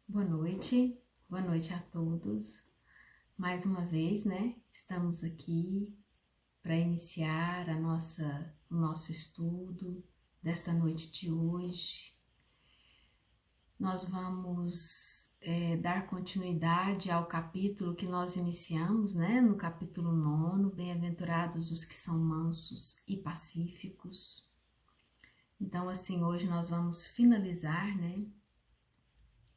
Boa noite a todos. Mais uma vez, né? Estamos aqui para iniciar o nosso estudo desta noite de hoje. Nós vamos dar continuidade ao capítulo que nós iniciamos, né? No capítulo 9, Bem-aventurados os que são mansos e pacíficos. Então, assim, hoje nós vamos finalizar, né?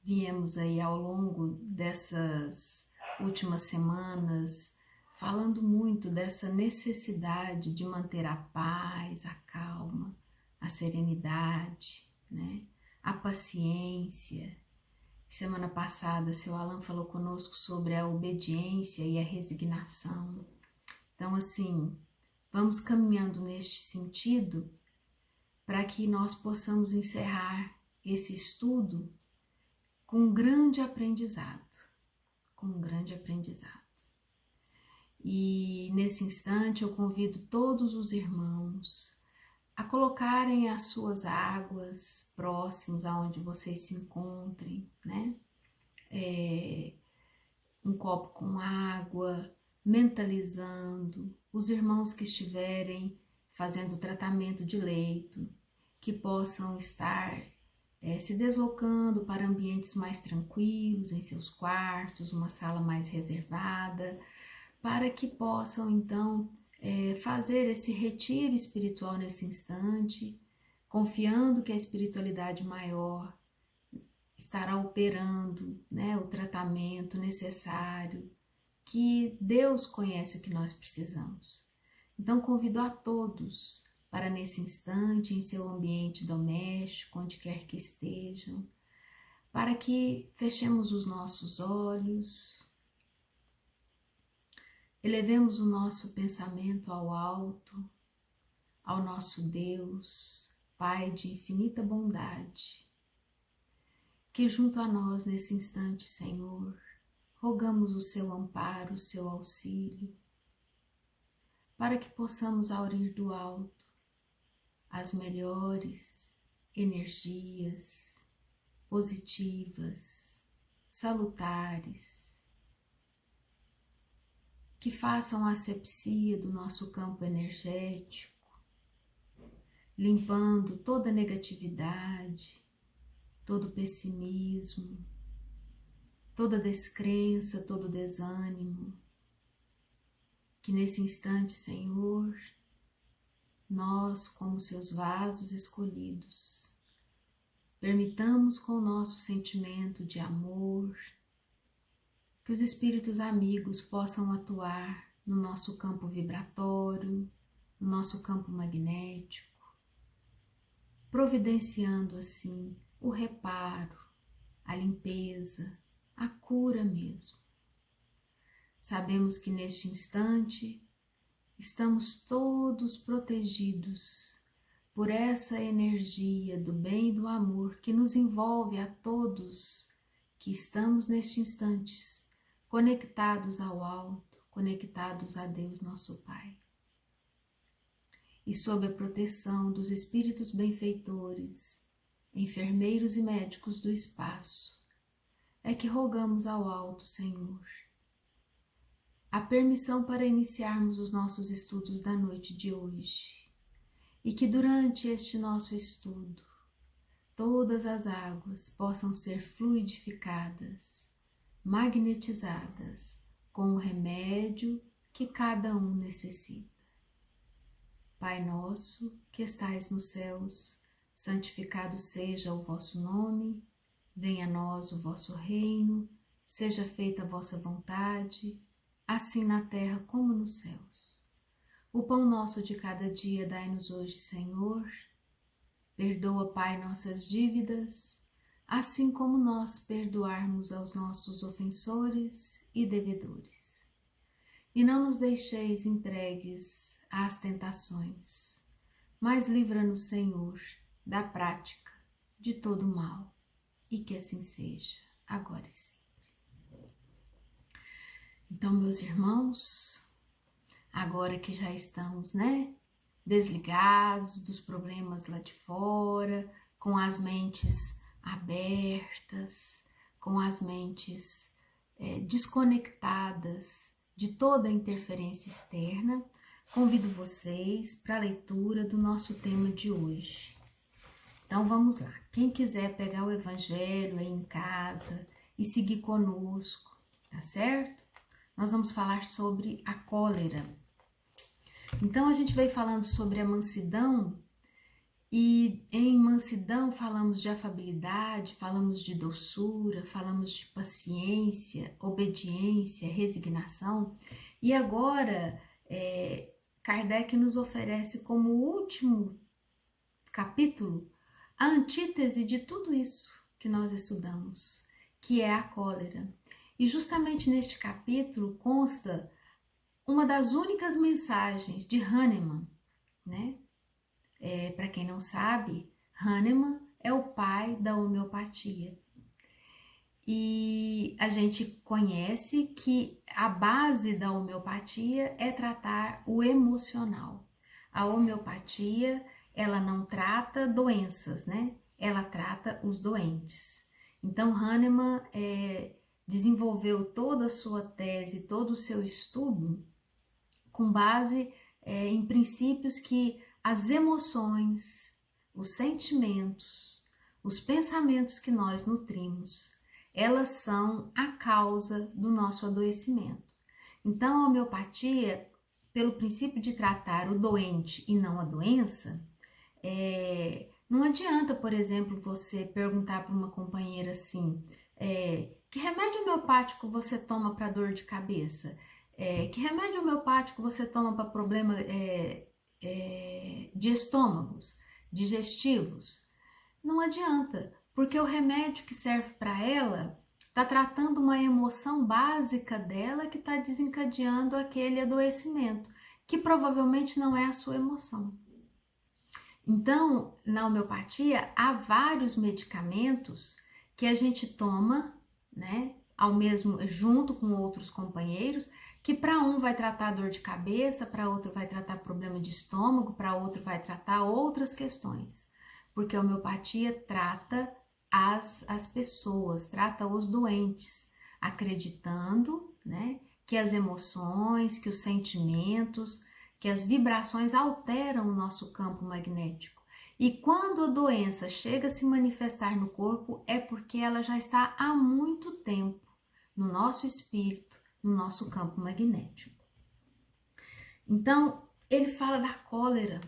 Viemos aí ao longo dessas últimas semanas falando muito dessa necessidade de manter a paz, a calma, a serenidade, né? A paciência. Semana passada, seu Alan falou conosco sobre a obediência e a resignação. Então, assim, vamos caminhando neste sentido para que nós possamos encerrar esse estudo com um grande aprendizado, E nesse instante eu convido todos os irmãos a colocarem as suas águas próximos aonde vocês se encontrem, né? Um copo com água, mentalizando os irmãos que estiverem fazendo tratamento de leito, que possam estar se deslocando para ambientes mais tranquilos, em seus quartos, uma sala mais reservada, para que possam então fazer esse retiro espiritual nesse instante, confiando que a espiritualidade maior estará operando, né, o tratamento necessário, que Deus conhece o que nós precisamos. Então convido a todos para nesse instante, em seu ambiente doméstico, onde quer que estejam, para que fechemos os nossos olhos, elevemos o nosso pensamento ao alto, ao nosso Deus, Pai de infinita bondade, que junto a nós nesse instante, Senhor, rogamos o seu amparo, o seu auxílio, para que possamos aurir do alto as melhores energias positivas, salutares, que façam a asepsia do nosso campo energético, limpando toda negatividade, todo pessimismo, toda descrença, todo desânimo. Que nesse instante, Senhor, nós, como seus vasos escolhidos, permitamos com o nosso sentimento de amor que os espíritos amigos possam atuar no nosso campo vibratório, no nosso campo magnético, providenciando assim o reparo, a limpeza, a cura mesmo. Sabemos que neste instante estamos todos protegidos por essa energia do bem e do amor que nos envolve a todos que estamos neste instante conectados ao alto, conectados a Deus nosso Pai. E sob a proteção dos espíritos benfeitores, enfermeiros e médicos do espaço, é que rogamos ao alto, Senhor, a permissão para iniciarmos os nossos estudos da noite de hoje, e que durante este nosso estudo todas as águas possam ser fluidificadas, magnetizadas com o remédio que cada um necessita. Pai nosso, que estais nos céus, santificado seja o vosso nome, venha a nós o vosso reino, seja feita a vossa vontade, assim na terra como nos céus. O pão nosso de cada dia dai-nos hoje, Senhor. Perdoa, Pai, nossas dívidas, assim como nós perdoarmos aos nossos ofensores e devedores. E não nos deixeis entregues às tentações, mas livra-nos, Senhor, da prática de todo mal, e que assim seja, agora e sempre. Então, meus irmãos, agora que já estamos, né, desligados dos problemas lá de fora, com as mentes abertas, com as mentes desconectadas de toda a interferência externa, convido vocês para a leitura do nosso tema de hoje. Então vamos lá. Quem quiser pegar o Evangelho aí em casa e seguir conosco, tá certo? Nós vamos falar sobre a cólera. Então a gente veio falando sobre a mansidão, e em mansidão falamos de afabilidade, falamos de doçura, falamos de paciência, obediência, resignação. E agora Kardec nos oferece como último capítulo a antítese de tudo isso que nós estudamos, que é a cólera. E justamente neste capítulo consta uma das únicas mensagens de Hahnemann, né? Para quem não sabe, Hahnemann é o pai da homeopatia. E a gente conhece que a base da homeopatia é tratar o emocional. A homeopatia, ela não trata doenças, né? Ela trata os doentes. Então, Hahnemann desenvolveu toda a sua tese, todo o seu estudo com base em princípios que as emoções, os sentimentos, os pensamentos que nós nutrimos, elas são a causa do nosso adoecimento. Então, a homeopatia, pelo princípio de tratar o doente e não a doença, não adianta, por exemplo, você perguntar para uma companheira assim, que remédio homeopático você toma para dor de cabeça? Que remédio homeopático você toma para problema de estômagos, digestivos? Não adianta, porque o remédio que serve para ela está tratando uma emoção básica dela que está desencadeando aquele adoecimento, que provavelmente não é a sua emoção. Então, na homeopatia, há vários medicamentos que a gente toma, né, junto com outros companheiros, que para um vai tratar dor de cabeça, para outro vai tratar problema de estômago, para outro vai tratar outras questões. Porque a homeopatia trata as pessoas, trata os doentes, acreditando, né, que as emoções, que os sentimentos, que as vibrações alteram o nosso campo magnético. E quando a doença chega a se manifestar no corpo, é porque ela já está há muito tempo no nosso espírito, no nosso campo magnético. Então, ele fala da cólera.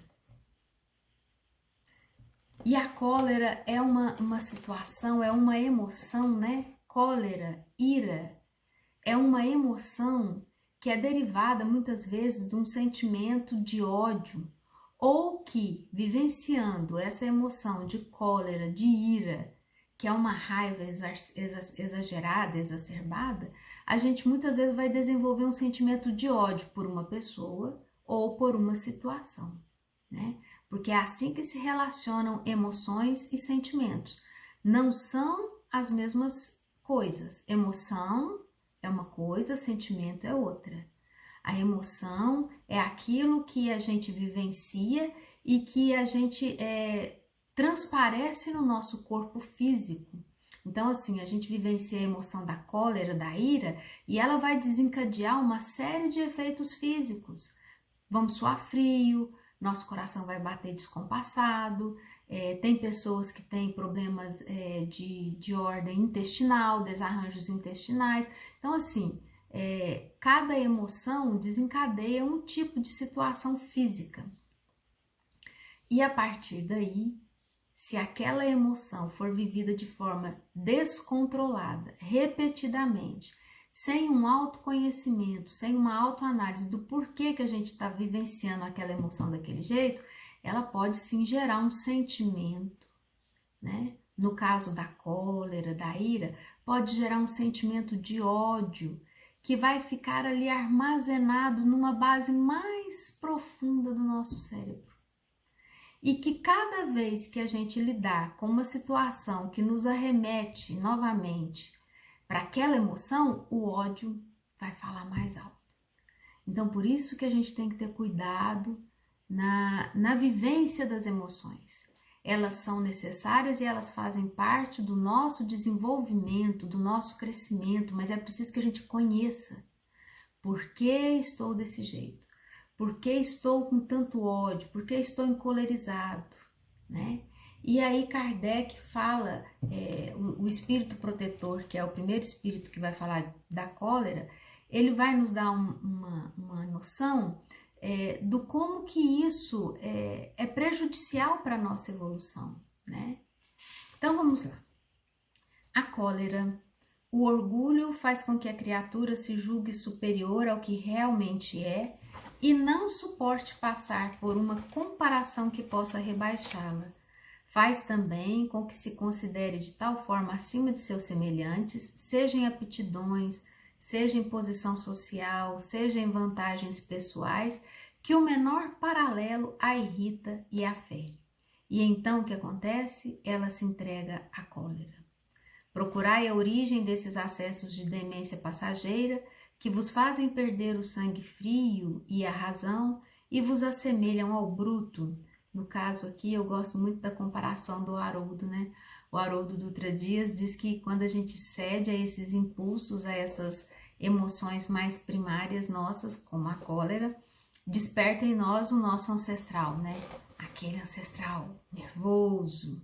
E a cólera é uma situação, é uma emoção, né? Cólera, ira, é uma emoção que é derivada muitas vezes de um sentimento de ódio, ou que, vivenciando essa emoção de cólera, de ira, que é uma raiva exagerada, exacerbada, a gente muitas vezes vai desenvolver um sentimento de ódio por uma pessoa ou por uma situação, né? Porque é assim que se relacionam emoções e sentimentos. Não são as mesmas coisas. Emoção é uma coisa, sentimento é outra. A emoção é aquilo que a gente vivencia e que a gente transparece no nosso corpo físico. Então, assim, a gente vivencia a emoção da cólera, da ira, e ela vai desencadear uma série de efeitos físicos. Vamos suar frio, nosso coração vai bater descompassado, tem pessoas que têm problemas de ordem intestinal, desarranjos intestinais. Então, assim, cada emoção desencadeia um tipo de situação física. E a partir daí, se aquela emoção for vivida de forma descontrolada, repetidamente, sem um autoconhecimento, sem uma autoanálise do porquê que a gente está vivenciando aquela emoção daquele jeito, ela pode sim gerar um sentimento, né? No caso da cólera, da ira, pode gerar um sentimento de ódio que vai ficar ali armazenado numa base mais profunda do nosso cérebro. E que cada vez que a gente lidar com uma situação que nos arremete novamente para aquela emoção, o ódio vai falar mais alto. Então, por isso que a gente tem que ter cuidado na vivência das emoções. elas são necessárias e elas fazem parte do nosso desenvolvimento, do nosso crescimento, mas é preciso que a gente conheça por que estou desse jeito, por que estou com tanto ódio, por que estou encolerizado, né? E aí Kardec fala, o espírito protetor, que é o primeiro espírito que vai falar da cólera, ele vai nos dar uma noção do como que isso é prejudicial para a nossa evolução, né? Então vamos lá. A cólera, o orgulho faz com que a criatura se julgue superior ao que realmente é e não suporte passar por uma comparação que possa rebaixá-la. Faz também com que se considere de tal forma acima de seus semelhantes, seja em aptidões, seja em posição social, seja em vantagens pessoais, que o menor paralelo a irrita e a fere. E então o que acontece? Ela se entrega à cólera. Procurai a origem desses acessos de demência passageira que vos fazem perder o sangue frio e a razão e vos assemelham ao bruto. No caso aqui, eu gosto muito da comparação do Haroldo, né? O Haroldo Dutra Dias diz que quando a gente cede a esses impulsos, a essas emoções mais primárias nossas, como a cólera, desperta em nós o nosso ancestral, né? Aquele ancestral nervoso.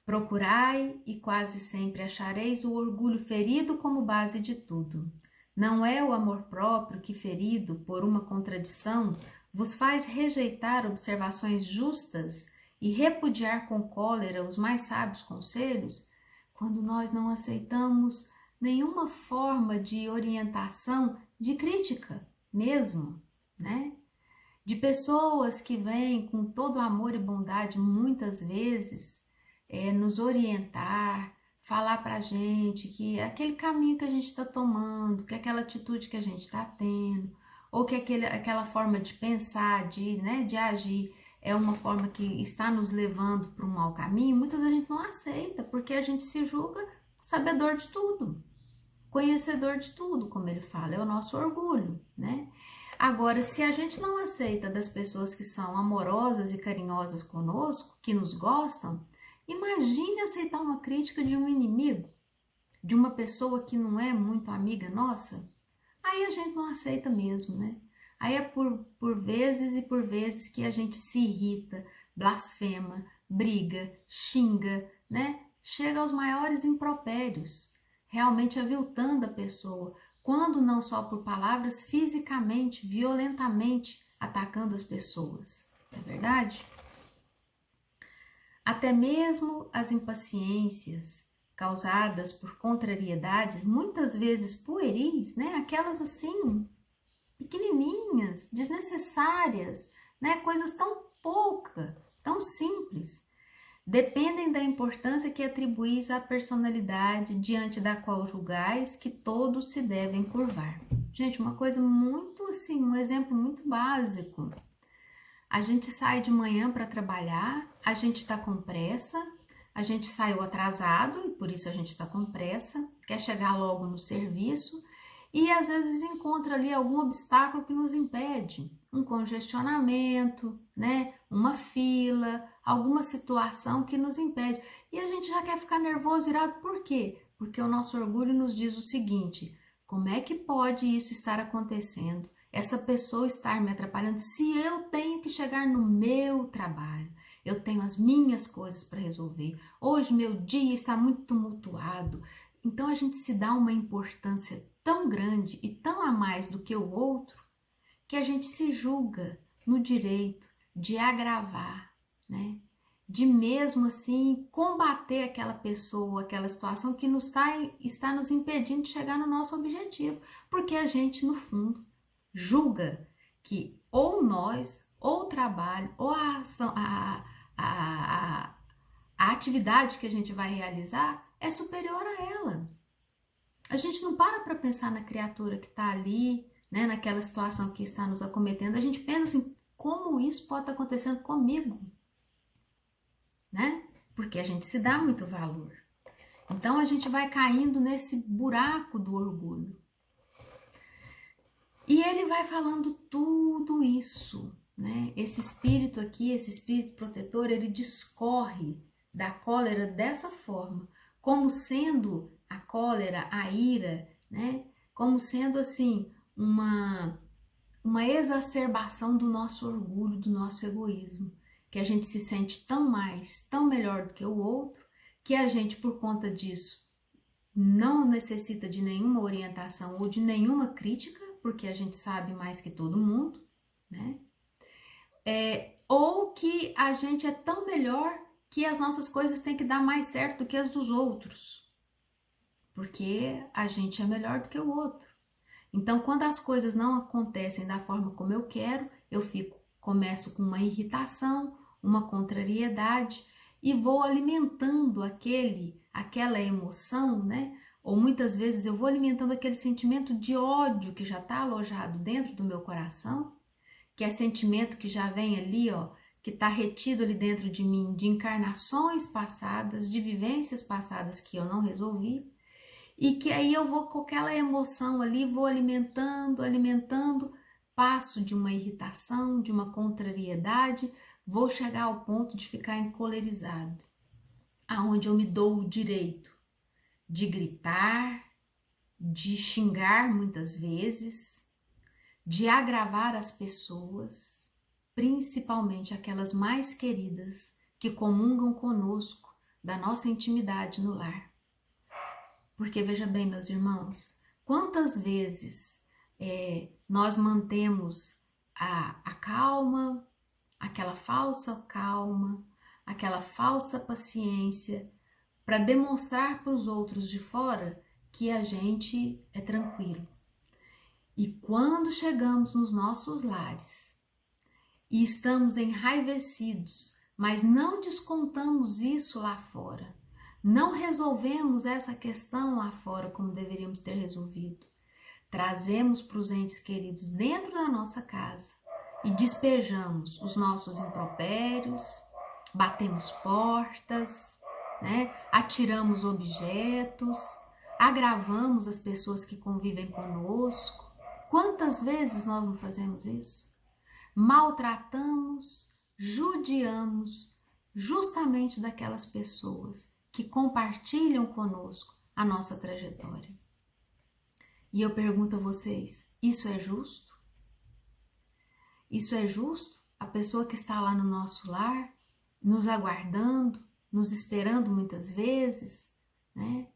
Procurai e quase sempre achareis o orgulho ferido como base de tudo. Não é o amor próprio que, ferido por uma contradição, vos faz rejeitar observações justas e repudiar com cólera os mais sábios conselhos? Quando nós não aceitamos nenhuma forma de orientação, de crítica mesmo, né? De pessoas que vêm com todo amor e bondade, muitas vezes, nos orientar, falar pra gente que aquele caminho que a gente está tomando, que aquela atitude que a gente está tendo, ou que aquela forma de pensar, de agir, é uma forma que está nos levando para um mau caminho, muitas vezes a gente não aceita, porque a gente se julga sabedor de tudo, conhecedor de tudo, como ele fala, é o nosso orgulho, né? Agora, se a gente não aceita das pessoas que são amorosas e carinhosas conosco, que nos gostam, imagine aceitar uma crítica de um inimigo, de uma pessoa que não é muito amiga nossa. Aí a gente não aceita mesmo, né? Aí é por vezes e por vezes que a gente se irrita, blasfema, briga, xinga, né? Chega aos maiores impropérios, realmente aviltando a pessoa, quando não só por palavras, fisicamente, violentamente atacando as pessoas. Não é verdade? Até mesmo as impaciências causadas por contrariedades, muitas vezes pueris, né? Aquelas assim, pequenininhas, desnecessárias, né? Coisas tão poucas, tão simples, dependem da importância que atribuís à personalidade diante da qual julgais que todos se devem curvar. Gente, uma coisa muito assim, um exemplo muito básico. A gente sai de manhã para trabalhar, a gente está com pressa, a gente saiu atrasado e por isso a gente está com pressa, quer chegar logo no serviço e às vezes encontra ali algum obstáculo que nos impede, um congestionamento, né? Uma fila, alguma situação que nos impede. E a gente já quer ficar nervoso, irado, por quê? Porque o nosso orgulho nos diz o seguinte: como é que pode isso estar acontecendo? Essa pessoa estar me atrapalhando se eu tenho que chegar no meu trabalho, eu tenho as minhas coisas para resolver, hoje meu dia está muito tumultuado. Então a gente se dá uma importância tão grande e tão a mais do que o outro, que a gente se julga no direito de agravar, né? De mesmo assim combater aquela pessoa, aquela situação que está nos impedindo de chegar no nosso objetivo, porque a gente no fundo julga que ou nós, ou o trabalho, ou a ação, a atividade que a gente vai realizar é superior a ela. A gente não para pensar na criatura que está ali, né, naquela situação que está nos acometendo. A gente pensa assim, como isso pode estar acontecendo comigo? Né? Porque a gente se dá muito valor. Então a gente vai caindo nesse buraco do orgulho. E ele vai falando tudo isso, né? Esse espírito aqui, esse espírito protetor, ele discorre da cólera dessa forma, como sendo a cólera, a ira, né? Como sendo assim uma exacerbação do nosso orgulho, do nosso egoísmo, que a gente se sente tão mais, tão melhor do que o outro, que a gente, por conta disso, não necessita de nenhuma orientação ou de nenhuma crítica, porque a gente sabe mais que todo mundo, né? Ou que a gente é tão melhor que as nossas coisas têm que dar mais certo do que as dos outros, porque a gente é melhor do que o outro. Então, quando as coisas não acontecem da forma como eu quero, começo com uma irritação, uma contrariedade e vou alimentando aquela emoção, né? Ou muitas vezes eu vou alimentando aquele sentimento de ódio que já está alojado dentro do meu coração, que é sentimento que já vem ali, ó, que está retido ali dentro de mim, de encarnações passadas, de vivências passadas que eu não resolvi. E que aí eu vou com aquela emoção ali, vou alimentando, passo de uma irritação, de uma contrariedade, vou chegar ao ponto de ficar encolerizado, aonde eu me dou o direito de gritar, de xingar muitas vezes, de agravar as pessoas, principalmente aquelas mais queridas que comungam conosco da nossa intimidade no lar. Porque veja bem, meus irmãos, quantas vezes nós mantemos a calma, aquela falsa calma, aquela falsa paciência, para demonstrar para os outros de fora que a gente é tranquilo. E quando chegamos nos nossos lares e estamos enraivecidos, mas não descontamos isso lá fora, não resolvemos essa questão lá fora como deveríamos ter resolvido. Trazemos para os entes queridos dentro da nossa casa e despejamos os nossos impropérios, batemos portas, né? Atiramos objetos, agravamos as pessoas que convivem conosco. Quantas vezes nós não fazemos isso? Maltratamos, judiamos justamente daquelas pessoas que compartilham conosco a nossa trajetória. E eu pergunto a vocês, isso é justo? Isso é justo? A pessoa que está lá no nosso lar, nos aguardando, nos esperando muitas vezes, né?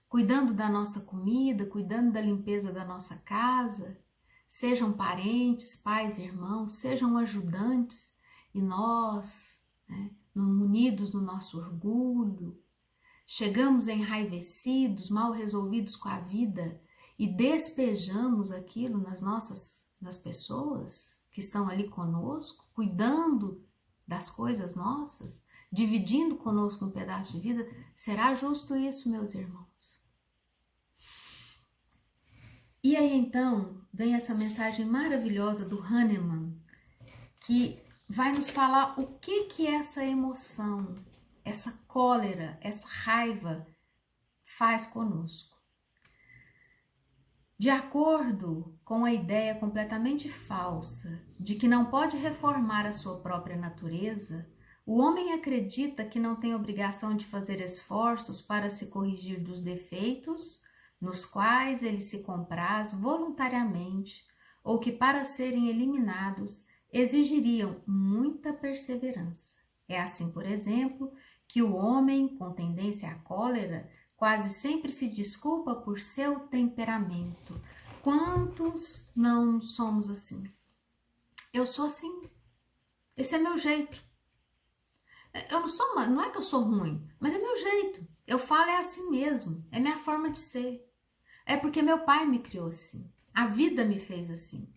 Cuidando da nossa comida, cuidando da limpeza da nossa casa, sejam parentes, pais, irmãos, sejam ajudantes, e nós, né, unidos no nosso orgulho, chegamos enraivecidos, mal resolvidos com a vida e despejamos aquilo nas pessoas que estão ali conosco, cuidando das coisas nossas, dividindo conosco um pedaço de vida. Será justo isso, meus irmãos? E aí então vem essa mensagem maravilhosa do Hahnemann, que vai nos falar o que essa emoção, essa cólera, essa raiva faz conosco. De acordo com a ideia completamente falsa de que não pode reformar a sua própria natureza, o homem acredita que não tem obrigação de fazer esforços para se corrigir dos defeitos nos quais ele se compraz voluntariamente, ou que para serem eliminados exigiriam muita perseverança. É assim, por exemplo, que o homem com tendência à cólera quase sempre se desculpa por seu temperamento. Quantos não somos assim? Eu sou assim. Esse é meu jeito. Não é que eu sou ruim, mas é meu jeito. Eu falo é assim mesmo. É minha forma de ser. É porque meu pai me criou assim. A vida me fez assim.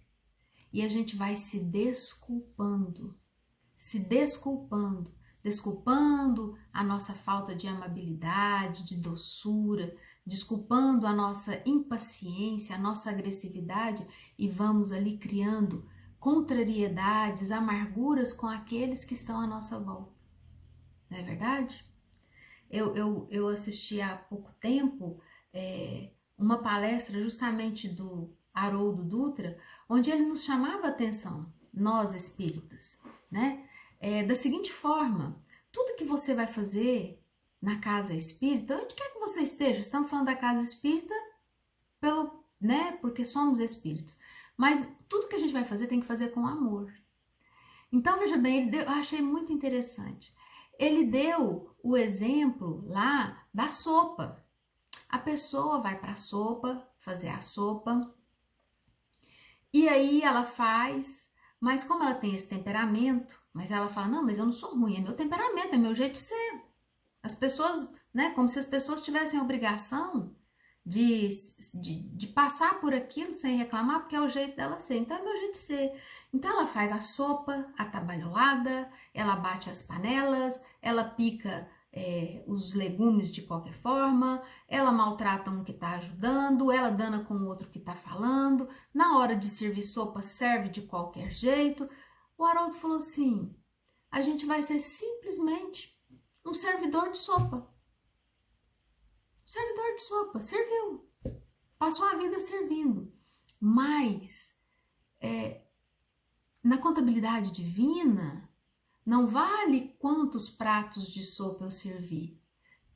E a gente vai se desculpando a nossa falta de amabilidade, de doçura, desculpando a nossa impaciência, a nossa agressividade, e vamos ali criando contrariedades, amarguras com aqueles que estão à nossa volta. Não é verdade? Eu assisti há pouco tempo uma palestra justamente do Haroldo Dutra, onde ele nos chamava a atenção, nós espíritas, né? Da seguinte forma, tudo que você vai fazer na casa espírita, onde quer que você esteja, estamos falando da casa espírita né? Porque somos espíritos. Mas tudo que a gente vai fazer tem que fazer com amor. Então, veja bem, eu achei muito interessante. Ele deu o exemplo lá da sopa. A pessoa vai para a sopa, fazer a sopa, e aí ela faz, mas como ela tem esse temperamento, mas ela fala, não, mas eu não sou ruim, é meu temperamento, é meu jeito de ser. As pessoas, né, como se as pessoas tivessem a obrigação de passar por aquilo sem reclamar, porque é o jeito dela ser. Então é meu jeito de ser. Então ela faz a sopa atabalhoada, ela bate as panelas, ela pica os legumes de qualquer forma, ela maltrata um que está ajudando, ela dana com o outro que está falando, na hora de servir sopa serve de qualquer jeito. O Haroldo falou assim, a gente vai ser simplesmente um servidor de sopa. Servidor de sopa, serviu, passou a vida servindo, mas na contabilidade divina não vale quantos pratos de sopa eu servi,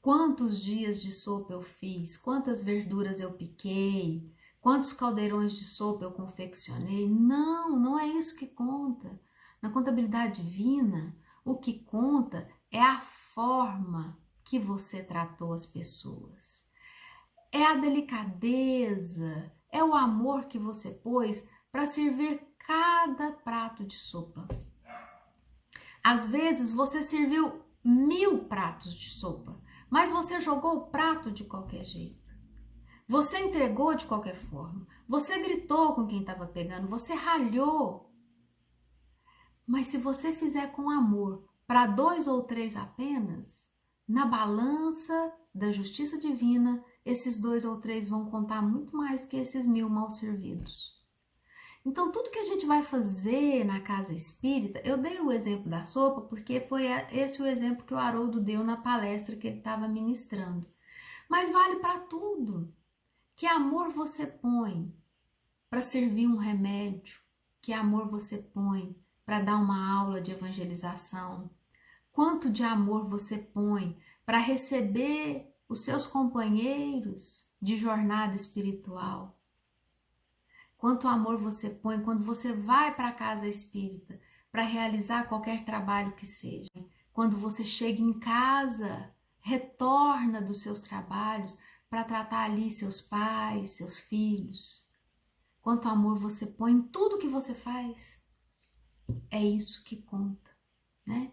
quantos dias de sopa eu fiz, quantas verduras eu piquei, quantos caldeirões de sopa eu confeccionei. Não, não é isso que conta. Na contabilidade divina, o que conta é a forma que você tratou as pessoas. É a delicadeza, é o amor que você pôs para servir cada prato de sopa. Às vezes você serviu 1000 pratos de sopa, mas você jogou o prato de qualquer jeito. Você entregou de qualquer forma. Você gritou com quem estava pegando, você ralhou. Mas se você fizer com amor para 2 ou 3 apenas, na balança da justiça divina, esses 2 ou 3 vão contar muito mais do que esses 1000 mal servidos. Então, tudo que a gente vai fazer na casa espírita, eu dei o exemplo da sopa porque foi esse o exemplo que o Haroldo deu na palestra que ele estava ministrando. Mas vale para tudo. Que amor você põe para servir um remédio? Que amor você põe para dar uma aula de evangelização? Quanto de amor você põe para receber os seus companheiros de jornada espiritual? Quanto amor você põe quando você vai para a casa espírita para realizar qualquer trabalho que seja? Quando você chega em casa, retorna dos seus trabalhos para tratar ali seus pais, seus filhos. Quanto amor você põe em tudo que você faz? É isso que conta, né?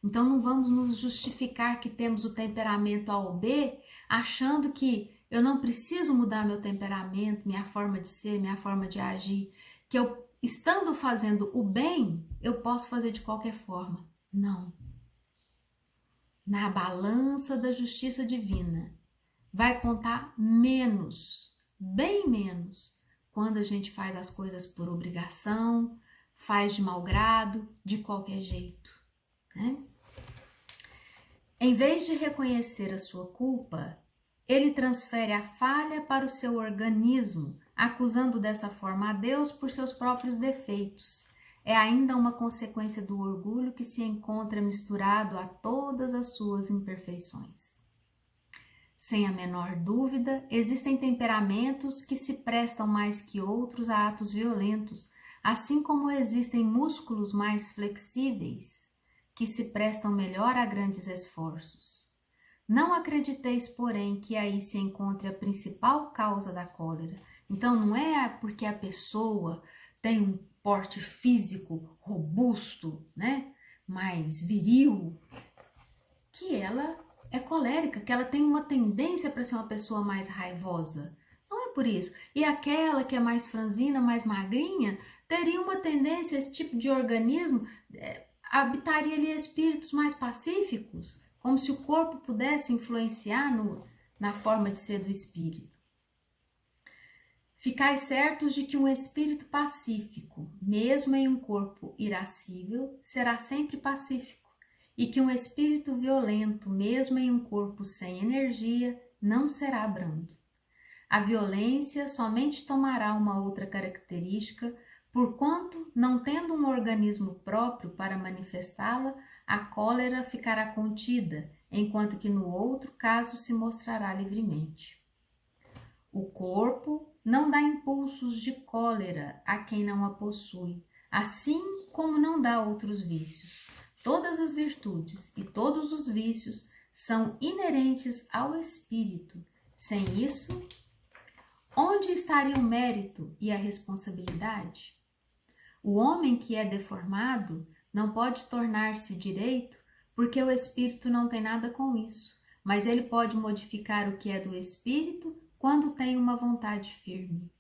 Então não vamos nos justificar que temos o temperamento A ou B, achando que eu não preciso mudar meu temperamento, minha forma de ser, minha forma de agir, que eu, estando fazendo o bem, eu posso fazer de qualquer forma. Não. Na balança da justiça divina, vai contar menos, bem menos, quando a gente faz as coisas por obrigação, faz de mau grado, de qualquer jeito, né? Em vez de reconhecer a sua culpa, ele transfere a falha para o seu organismo, acusando dessa forma a Deus por seus próprios defeitos. É ainda uma consequência do orgulho que se encontra misturado a todas as suas imperfeições. Sem a menor dúvida, existem temperamentos que se prestam mais que outros a atos violentos, assim como existem músculos mais flexíveis que se prestam melhor a grandes esforços. Não acrediteis, porém, que aí se encontre a principal causa da cólera. Então, não é porque a pessoa tem um porte físico robusto, né, mais viril, que ela é colérica, que ela tem uma tendência para ser uma pessoa mais raivosa. Não é por isso. E aquela que é mais franzina, mais magrinha, teria uma tendência, esse tipo de organismo habitaria ali espíritos mais pacíficos, como se o corpo pudesse influenciar na forma de ser do espírito. Ficai certos de que um espírito pacífico, mesmo em um corpo irascível, será sempre pacífico, e que um espírito violento, mesmo em um corpo sem energia, não será brando. A violência somente tomará uma outra característica Porquanto, não tendo um organismo próprio para manifestá-la, a cólera ficará contida, enquanto que no outro caso se mostrará livremente. O corpo não dá impulsos de cólera a quem não a possui, assim como não dá outros vícios. Todas as virtudes e todos os vícios são inerentes ao espírito. Sem isso, onde estaria o mérito e a responsabilidade? O homem que é deformado não pode tornar-se direito porque o espírito não tem nada com isso, mas ele pode modificar o que é do espírito quando tem uma vontade firme.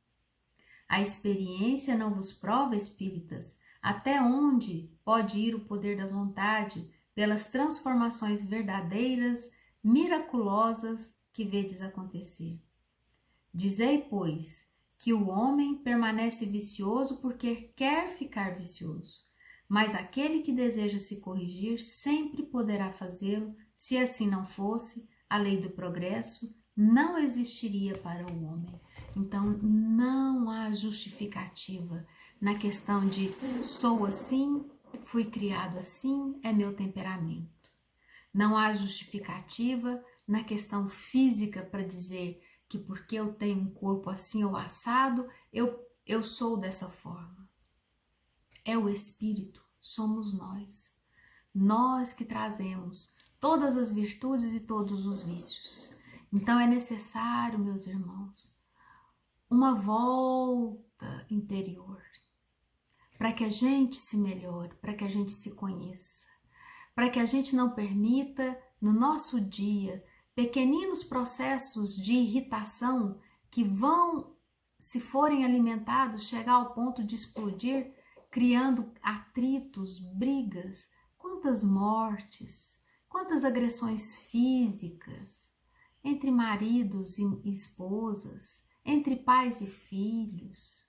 A experiência não vos prova, espíritas, até onde pode ir o poder da vontade pelas transformações verdadeiras, miraculosas que vedes acontecer. Dizei, pois, que o homem permanece vicioso porque quer ficar vicioso, mas aquele que deseja se corrigir sempre poderá fazê-lo. Se assim não fosse, a lei do progresso não existiria para o homem. Então, não há justificativa na questão de sou assim, fui criado assim, é meu temperamento. Não há justificativa na questão física para dizer que porque eu tenho um corpo assim ou assado, eu sou dessa forma. É o espírito, somos nós. Nós que trazemos todas as virtudes e todos os vícios. Então é necessário, meus irmãos, uma volta interior para que a gente se melhore, para que a gente se conheça, para que a gente não permita no nosso dia pequeninos processos de irritação que vão, se forem alimentados, chegar ao ponto de explodir, criando atritos, brigas, quantas mortes, quantas agressões físicas entre maridos e esposas, entre pais e filhos,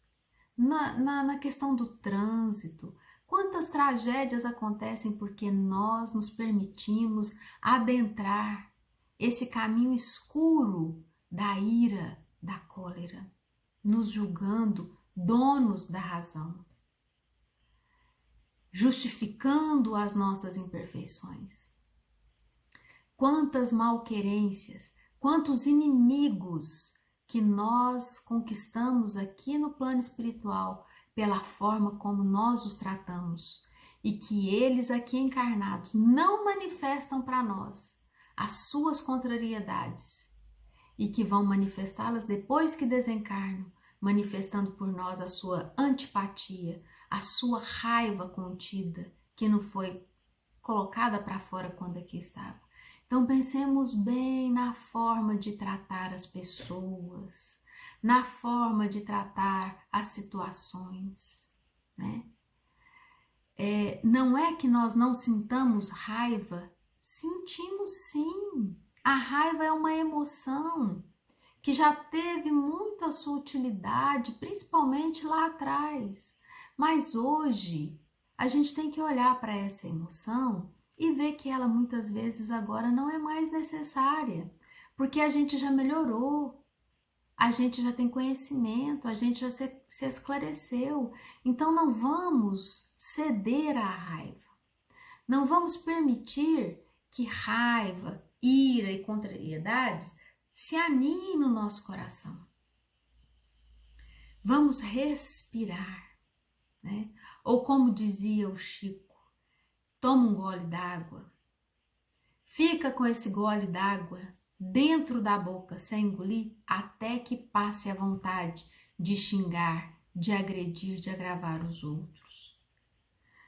na questão do trânsito. Quantas tragédias acontecem porque nós nos permitimos adentrar esse caminho escuro da ira, da cólera, nos julgando donos da razão, justificando as nossas imperfeições. Quantas malquerências, quantos inimigos que nós conquistamos aqui no plano espiritual pela forma como nós os tratamos e que eles aqui encarnados não manifestam para nós as suas contrariedades e que vão manifestá-las depois que desencarnam, manifestando por nós a sua antipatia, a sua raiva contida, que não foi colocada para fora quando aqui estava. Então pensemos bem na forma de tratar as pessoas, na forma de tratar as situações, né? Não é que nós não sintamos raiva, sentimos sim. A raiva é uma emoção que já teve muito a sua utilidade, principalmente lá atrás. Mas hoje a gente tem que olhar para essa emoção e ver que ela muitas vezes agora não é mais necessária, porque a gente já melhorou, a gente já tem conhecimento, a gente já se esclareceu. Então não vamos ceder à raiva, não vamos permitir que raiva, ira e contrariedades se aninhem no nosso coração. Vamos respirar, né? Ou como dizia o Chico, toma um gole d'água, fica com esse gole d'água dentro da boca sem engolir até que passe a vontade de xingar, de agredir, de agravar os outros.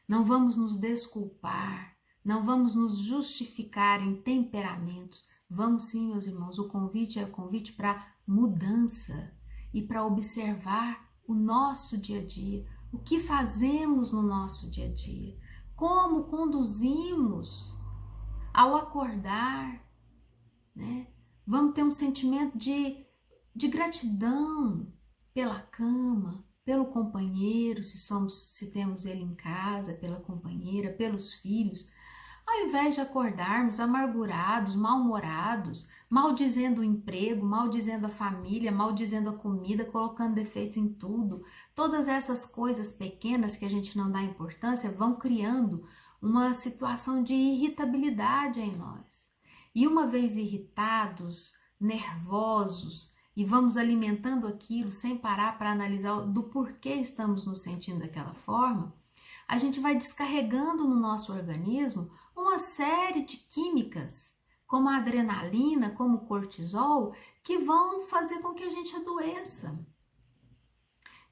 Não vamos nos desculpar, não vamos nos justificar em temperamentos. Vamos sim, meus irmãos, o convite é o convite para mudança e para observar o nosso dia a dia, o que fazemos no nosso dia a dia, como conduzimos ao acordar, né? Vamos ter um sentimento de gratidão pela cama, pelo companheiro, se temos ele em casa, pela companheira, pelos filhos. Ao invés de acordarmos amargurados, mal-humorados, maldizendo o emprego, maldizendo a família, maldizendo a comida, colocando defeito em tudo, todas essas coisas pequenas que a gente não dá importância vão criando uma situação de irritabilidade em nós. E uma vez irritados, nervosos, e vamos alimentando aquilo sem parar para analisar do porquê estamos nos sentindo daquela forma, a gente vai descarregando no nosso organismo uma série de químicas, como a adrenalina, como o cortisol, que vão fazer com que a gente adoeça.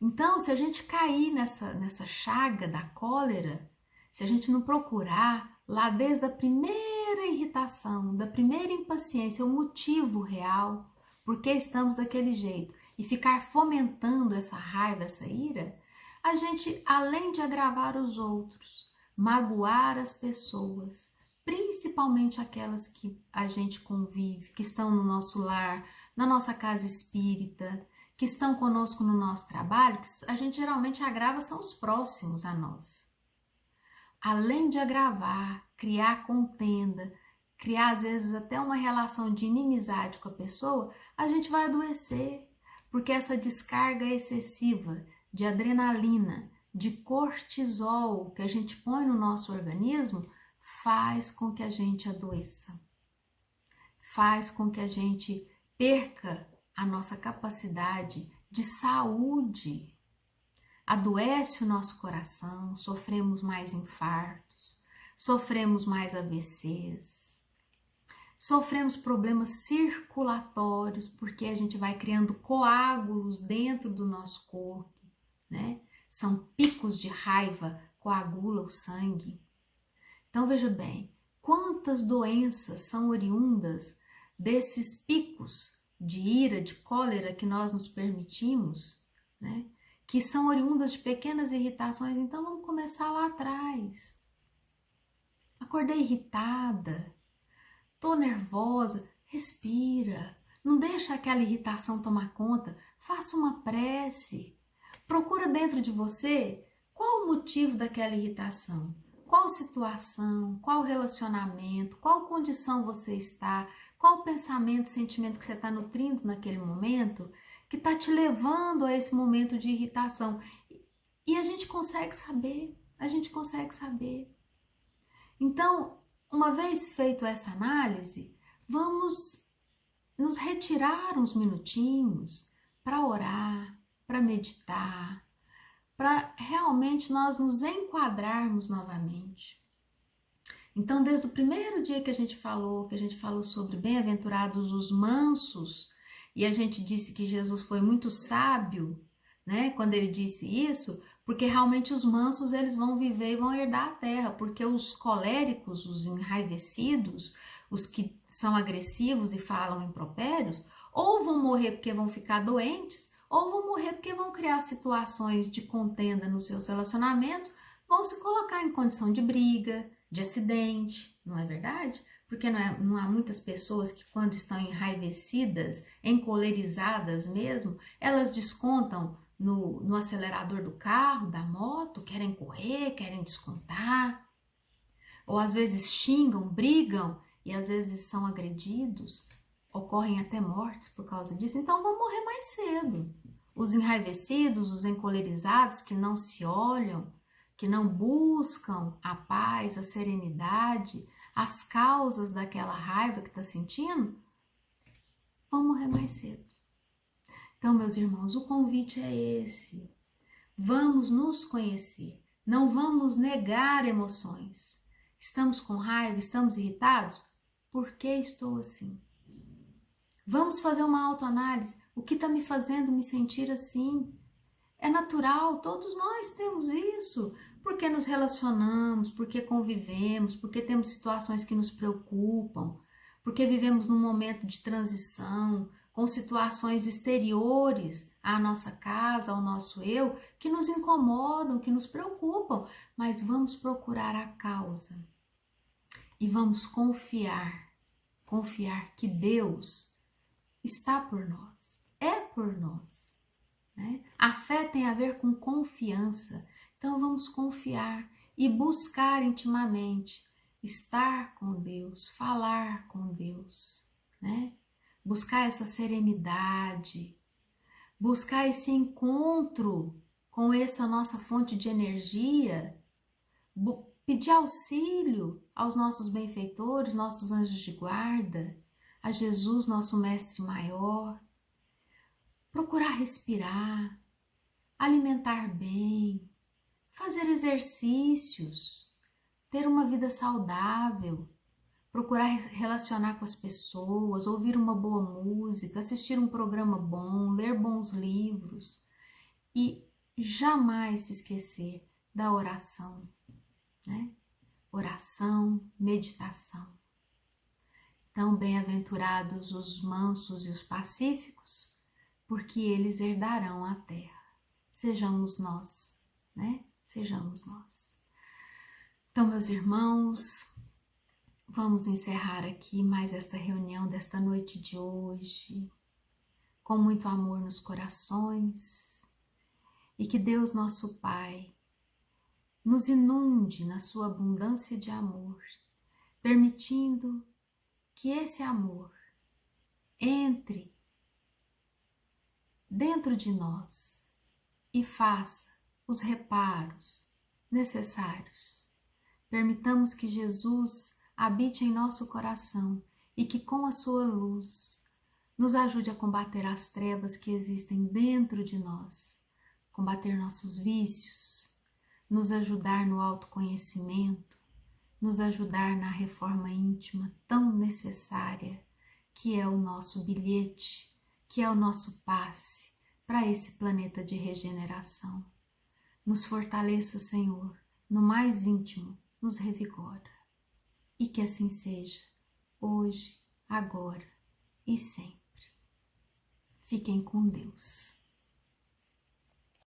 Então, se a gente cair nessa chaga da cólera, se a gente não procurar lá desde a primeira irritação, da primeira impaciência, o motivo real, por que estamos daquele jeito, e ficar fomentando essa raiva, essa ira, a gente, além de agravar os outros, magoar as pessoas, principalmente aquelas que a gente convive, que estão no nosso lar, na nossa casa espírita, que estão conosco no nosso trabalho, que a gente geralmente agrava são os próximos a nós. Além de agravar, criar contenda, criar às vezes até uma relação de inimizade com a pessoa, a gente vai adoecer, porque essa descarga excessiva de adrenalina, de cortisol que a gente põe no nosso organismo, faz com que a gente adoeça, faz com que a gente perca a nossa capacidade de saúde. Adoece o nosso coração, sofremos mais infartos, sofremos mais AVCs, sofremos problemas circulatórios, porque a gente vai criando coágulos dentro do nosso corpo, né? São picos de raiva, coagula o sangue. Então veja bem, quantas doenças são oriundas desses picos de ira, de cólera que nós nos permitimos, né? Que são oriundas de pequenas irritações. Então vamos começar lá atrás. Acordei irritada, tô nervosa, respira, não deixa aquela irritação tomar conta, faça uma prece, procura dentro de você qual o motivo daquela irritação, qual situação, qual relacionamento, qual condição você está, qual pensamento, sentimento que você está nutrindo naquele momento, que está te levando a esse momento de irritação. E a gente consegue saber, Então, uma vez feito essa análise, vamos nos retirar uns minutinhos para orar, para meditar, para realmente nós nos enquadrarmos novamente. Então, desde o primeiro dia que a gente falou sobre bem-aventurados os mansos, e a gente disse que Jesus foi muito sábio, né, quando ele disse isso, porque realmente os mansos eles vão viver e vão herdar a terra, porque os coléricos, os enraivecidos, os que são agressivos e falam impropérios, ou vão morrer porque vão ficar doentes, ou vão morrer porque vão criar situações de contenda nos seus relacionamentos, vão se colocar em condição de briga, de acidente, não é verdade? Porque não há muitas pessoas que quando estão enraivecidas, encolerizadas mesmo, elas descontam no acelerador do carro, da moto, querem correr, querem descontar, ou às vezes xingam, brigam e às vezes são agredidos, ocorrem até mortes por causa disso, então vão morrer mais cedo. Os enraivecidos, os encolerizados que não se olham, que não buscam a paz, a serenidade, as causas daquela raiva que está sentindo, vão morrer mais cedo. Então, meus irmãos, o convite é esse. Vamos nos conhecer, não vamos negar emoções. Estamos com raiva, estamos irritados? Por que estou assim? Vamos fazer uma autoanálise. O que está me fazendo me sentir assim? É natural, todos nós temos isso. Porque nos relacionamos, porque convivemos, porque temos situações que nos preocupam, porque vivemos num momento de transição, com situações exteriores à nossa casa, ao nosso eu, que nos incomodam, que nos preocupam. Mas vamos procurar a causa e vamos confiar que Deus está por nós, é por nós, né? A fé tem a ver com confiança, então vamos confiar e buscar intimamente estar com Deus, falar com Deus, né? Buscar essa serenidade, buscar esse encontro com essa nossa fonte de energia, pedir auxílio aos nossos benfeitores, nossos anjos de guarda, a Jesus, nosso mestre maior, procurar respirar, alimentar bem, fazer exercícios, ter uma vida saudável, procurar relacionar com as pessoas, ouvir uma boa música, assistir um programa bom, ler bons livros e jamais se esquecer da oração, né? Oração, meditação. Então, bem-aventurados os mansos e os pacíficos, porque eles herdarão a terra. Sejamos nós, né? Sejamos nós. Então, meus irmãos, vamos encerrar aqui mais esta reunião desta noite de hoje, com muito amor nos corações, e que Deus, nosso Pai, nos inunde na sua abundância de amor, permitindo que esse amor entre dentro de nós e faça os reparos necessários. Permitamos que Jesus habite em nosso coração e que com a sua luz nos ajude a combater as trevas que existem dentro de nós, combater nossos vícios, nos ajudar no autoconhecimento, nos ajudar na reforma íntima tão necessária que é o nosso bilhete, que é o nosso passe para esse planeta de regeneração. Nos fortaleça, Senhor, no mais íntimo, nos revigora. E que assim seja, hoje, agora e sempre. Fiquem com Deus.